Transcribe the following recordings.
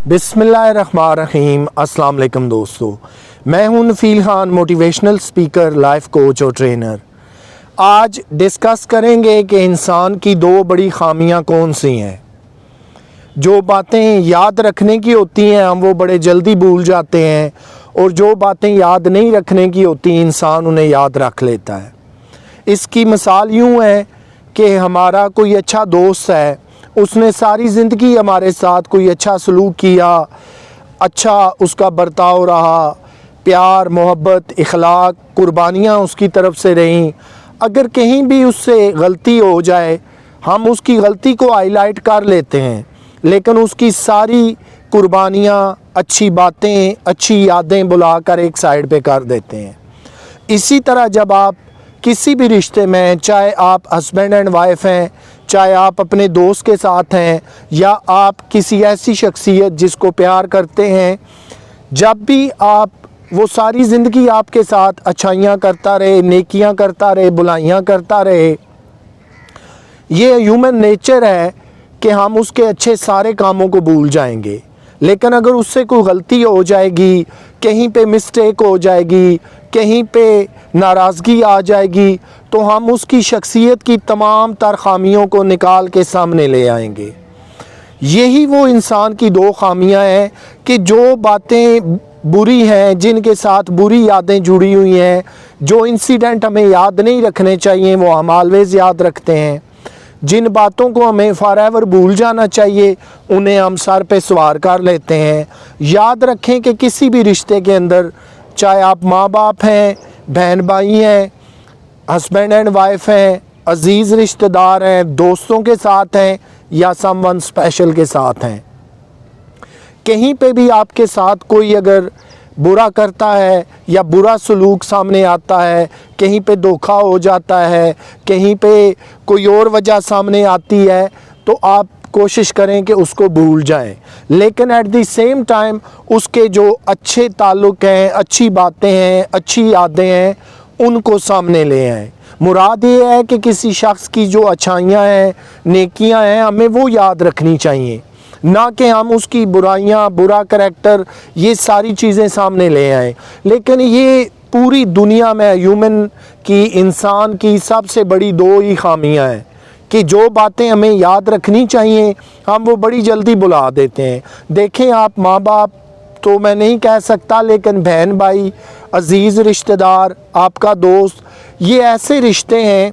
बिस्मिल्लाहिर्रहमानिर्रहीम। अस्सलाम वालेकुम दोस्तों, मैं हूं Nafeel Khan, motivational speaker, life coach और ट्रेनर। आज डिस्कस करेंगे कि इंसान की दो बड़ी खामियां कौन सी हैं। जो बातें याद रखने की होती हैं हम वो बड़े जल्दी भूल जाते हैं, और जो बातें याद नहीं रखने की होती इंसान उन्हें याद रख लेता है। इसकी मिसाल यूँ है कि हमारा कोई अच्छा दोस्त है, उसने सारी ज़िंदगी हमारे साथ कोई अच्छा सलूक किया, अच्छा उसका बर्ताव रहा, प्यार मोहब्बत इखलाक कुर्बानियाँ उसकी तरफ से रहीं। अगर कहीं भी उससे गलती हो जाए हम उसकी गलती को हाईलाइट कर लेते हैं, लेकिन उसकी सारी कुर्बानियाँ, अच्छी बातें, अच्छी यादें बुलाकर एक साइड पे कर देते हैं। इसी तरह जब आप किसी भी रिश्ते में, चाहे आप हस्बैंड एंड वाइफ हैं, चाहे आप अपने दोस्त के साथ हैं, या आप किसी ऐसी शख्सियत जिसको प्यार करते हैं, जब भी आप वो सारी ज़िंदगी आपके साथ अच्छाइयाँ करता रहे, नेकियां करता रहे, बुराइयाँ करता रहे, ये ह्यूमन नेचर है कि हम उसके अच्छे सारे कामों को भूल जाएंगे। लेकिन अगर उससे कोई गलती हो जाएगी, कहीं पे मिस्टेक हो जाएगी, कहीं पे नाराज़गी आ जाएगी, तो हम उसकी शख्सियत की तमाम तर खामियों को निकाल के सामने ले आएंगे। यही वो इंसान की दो खामियां हैं कि जो बातें बुरी हैं, जिनके साथ बुरी यादें जुड़ी हुई हैं, जो इंसिडेंट हमें याद नहीं रखने चाहिए वो हम ऑलवेज़ याद रखते हैं। जिन बातों को हमें फॉरएवर भूल जाना चाहिए उन्हें हम सर पे सवार कर लेते हैं। याद रखें कि किसी भी रिश्ते के अंदर, चाहे आप माँ बाप हैं, बहन भाई हैं, हस्बैंड एंड वाइफ हैं, अजीज़ रिश्तेदार हैं, दोस्तों के साथ हैं, या समवन स्पेशल के साथ हैं, कहीं पे भी आपके साथ कोई अगर बुरा करता है या बुरा सलूक सामने आता है, कहीं पे धोखा हो जाता है, कहीं पे कोई और वजह सामने आती है, तो आप कोशिश करें कि उसको भूल जाएं। लेकिन एट द सेम टाइम उसके जो अच्छे ताल्लुक़ हैं, अच्छी बातें हैं, अच्छी यादें हैं, उनको सामने ले आएं। मुराद ये है कि किसी शख्स की जो अच्छाइयाँ हैं, नेकियां हैं, हमें वो याद रखनी चाहिए, ना कि हम उसकी बुराइयां, बुरा करैक्टर, ये सारी चीज़ें सामने ले आएँ। लेकिन ये पूरी दुनिया में ह्यूमन की, इंसान की सबसे बड़ी दो ही खामियां हैं कि जो बातें हमें याद रखनी चाहिए हम वो बड़ी जल्दी भुला देते हैं। देखें, आप माँ बाप तो मैं नहीं कह सकता, लेकिन बहन भाई, अजीज़ रिश्तेदार, आपका दोस्त, ये ऐसे रिश्ते हैं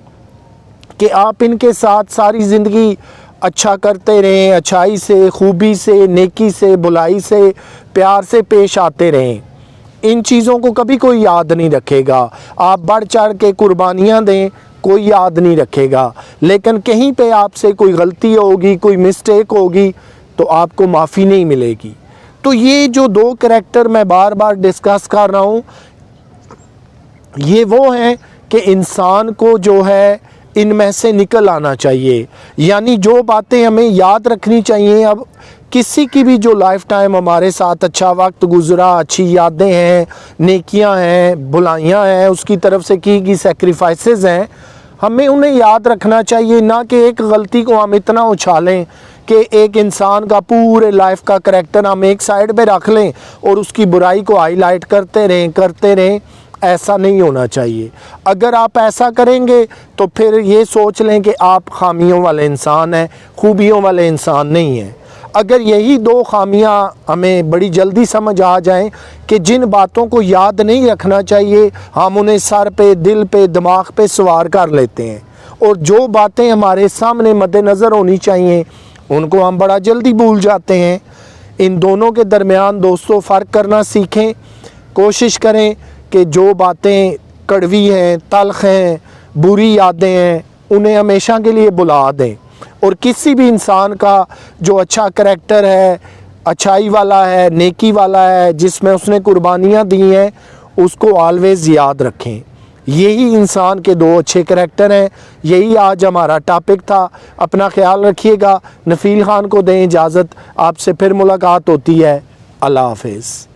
कि आप इनके साथ सारी ज़िंदगी अच्छा करते रहें, अच्छाई से, खूबी से, नेकी से, बुलाई से, प्यार से पेश आते रहें। इन चीज़ों को कभी कोई याद नहीं रखेगा। आप बढ़ चढ़ के कुर्बानियाँ दें, कोई याद नहीं रखेगा। लेकिन कहीं पे आपसे कोई गलती होगी, कोई मिस्टेक होगी, तो आपको माफ़ी नहीं मिलेगी। तो ये जो दो करैक्टर मैं बार बार डिस्कस कर रहा हूँ, ये वो हैं कि इंसान को जो है इनमें से निकल आना चाहिए। यानी जो बातें हमें याद रखनी चाहिए, अब किसी की भी जो लाइफ टाइम हमारे साथ अच्छा वक्त गुज़रा, अच्छी यादें हैं, नेकियां हैं, बुराइयां हैं, उसकी तरफ से की सेक्रीफाइसेस हैं, हमें उन्हें याद रखना चाहिए। ना कि एक गलती को हम इतना उछालें कि एक इंसान का पूरे लाइफ का करैक्टर हम एक साइड पे रख लें और उसकी बुराई को हाईलाइट करते रहें। ऐसा नहीं होना चाहिए। अगर आप ऐसा करेंगे तो फिर ये सोच लें कि आप खामियों वाले इंसान हैं, खूबियों वाले इंसान नहीं हैं। अगर यही दो खामियां हमें बड़ी जल्दी समझ आ जाएं कि जिन बातों को याद नहीं रखना चाहिए हम उन्हें सर पे, दिल पे, दिमाग पे सवार कर लेते हैं, और जो बातें हमारे सामने मद्देनज़र होनी चाहिए उनको हम बड़ा जल्दी भूल जाते हैं। इन दोनों के दरमियान दोस्तों फ़र्क करना सीखें। कोशिश करें कि जो बातें कड़वी हैं, तल्ख़ हैं, बुरी यादें हैं, उन्हें हमेशा के लिए भुला दें। और किसी भी इंसान का जो अच्छा करैक्टर है, अच्छाई वाला है, नेकी वाला है, जिसमें उसने कुर्बानियाँ दी हैं, उसको ऑलवेज़ याद रखें। यही इंसान के दो अच्छे करैक्टर हैं। यही आज हमारा टॉपिक था। अपना ख्याल रखिएगा। नफील खान को दें इजाज़त, आपसे फिर मुलाकात होती है। अल्लाह हाफ़िज़।